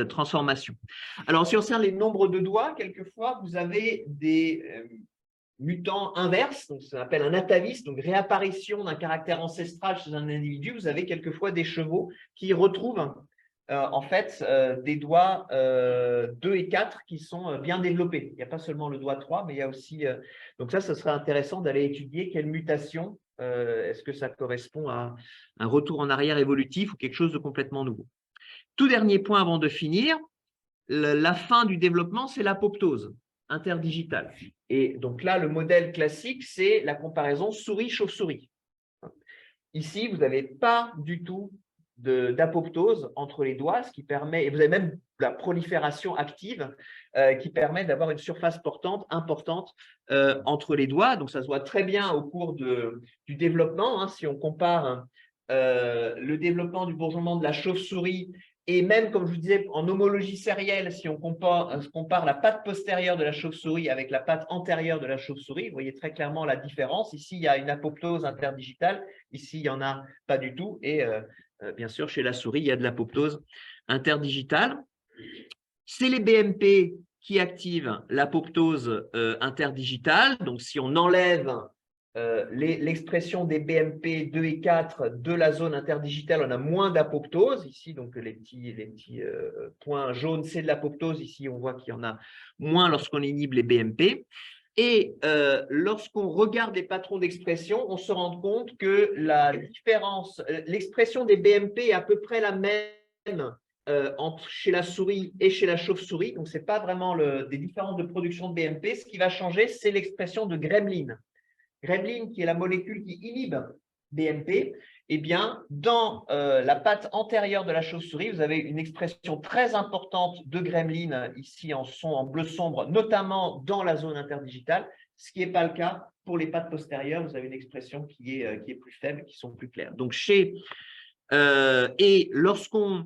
transformation. Alors, si on observe les nombres de doigts, quelquefois, vous avez des mutants inverses, donc ça s'appelle un atavisme, donc réapparition d'un caractère ancestral chez un individu. Vous avez quelquefois des chevaux qui retrouvent en fait des doigts 2 et 4 qui sont bien développés. Il n'y a pas seulement le doigt 3, mais il y a aussi… donc ça serait intéressant d'aller étudier quelle mutation, est-ce que ça correspond à un retour en arrière évolutif ou quelque chose de complètement nouveau. Tout dernier point avant de finir, la fin du développement, c'est l'apoptose interdigitale. Et donc là, le modèle classique, c'est la comparaison souris-chauve-souris. Ici, vous n'avez pas du tout d'apoptose entre les doigts, ce qui permet, et vous avez même la prolifération active qui permet d'avoir une surface portante importante entre les doigts. Donc, ça se voit très bien au cours du développement. Hein, si on compare le développement du bourgeonnement de la chauve-souris et même, comme je vous disais, en homologie sérielle, si on compare la patte postérieure de la chauve-souris avec la patte antérieure de la chauve-souris, vous voyez très clairement la différence. Ici, il y a une apoptose interdigitale. Ici, il n'y en a pas du tout. Et bien sûr, chez la souris, il y a de l'apoptose interdigitale. C'est les BMP qui activent l'apoptose interdigitale. Donc, si on enlève l'expression des BMP 2 et 4 de la zone interdigitale, on a moins d'apoptose. Ici, donc les petits points jaunes, c'est de l'apoptose. Ici, on voit qu'il y en a moins lorsqu'on inhibe les BMP. Et lorsqu'on regarde les patrons d'expression, on se rend compte que la différence, l'expression des BMP est à peu près la même chez la souris et chez la chauve-souris. Donc, ce n'est pas vraiment des différences de production de BMP. Ce qui va changer, c'est l'expression de gremlin. Gremlin, qui est la molécule qui inhibe BMP, eh bien, dans la patte antérieure de la chauve-souris, vous avez une expression très importante de gremlin, ici en bleu sombre, notamment dans la zone interdigitale, ce qui n'est pas le cas pour les pattes postérieures. Vous avez une expression qui est plus faible, qui sont plus claires. Donc, et lorsqu'on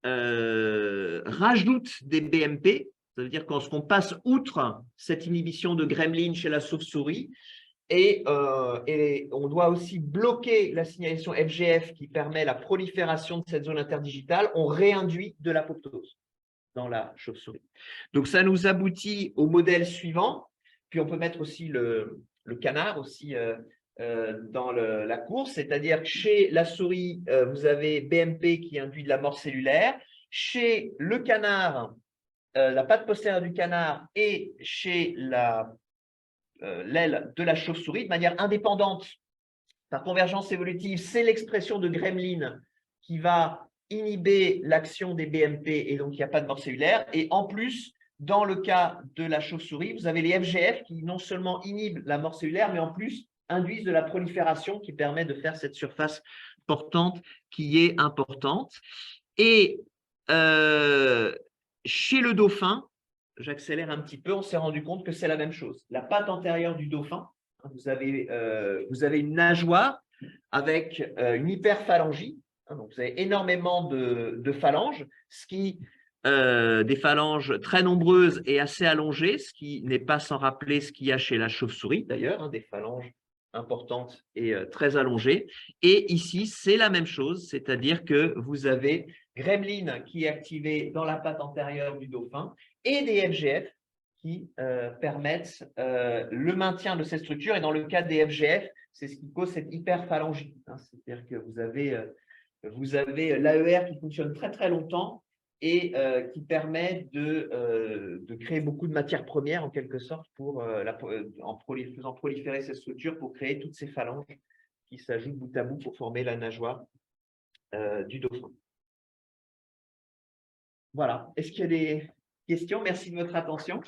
rajoute des BMP, ça veut dire qu'on passe outre cette inhibition de gremlin chez la chauve-souris, et on doit aussi bloquer la signalisation FGF qui permet la prolifération de cette zone interdigitale. On réinduit de l'apoptose dans la chauve-souris. Donc, ça nous aboutit au modèle suivant. Puis, on peut mettre aussi le canard aussi dans la course, c'est-à-dire que chez la souris, vous avez BMP qui induit de la mort cellulaire. Chez le canard, la patte postérieure du canard et chez l'aile de la chauve-souris de manière indépendante. Par convergence évolutive, c'est l'expression de gremlin qui va inhiber l'action des BMP et donc il n'y a pas de mort cellulaire. Et en plus, dans le cas de la chauve-souris, vous avez les FGF qui non seulement inhibent la mort cellulaire, mais en plus induisent de la prolifération qui permet de faire cette surface portante qui est importante. Et chez le dauphin, j'accélère un petit peu, on s'est rendu compte que c'est la même chose. La patte antérieure du dauphin, vous avez une nageoire avec une hyperphalangie, donc vous avez énormément de phalanges, des phalanges très nombreuses et assez allongées, ce qui n'est pas sans rappeler ce qu'il y a chez la chauve-souris d'ailleurs, des phalanges importantes et très allongées. Et ici, c'est la même chose, c'est-à-dire que vous avez gremlin qui est activé dans la patte antérieure du dauphin et des FGF qui permettent le maintien de cette structure. Et dans le cas des FGF, c'est ce qui cause cette hyperphalangie. C'est-à-dire que vous avez l'AER qui fonctionne très très longtemps et qui permet de créer beaucoup de matières premières en quelque sorte en faisant proliférer ces structures pour créer toutes ces phalanges qui s'ajoutent bout à bout pour former la nageoire du dauphin. Voilà. Est-ce qu'il y a des questions? Merci de votre attention.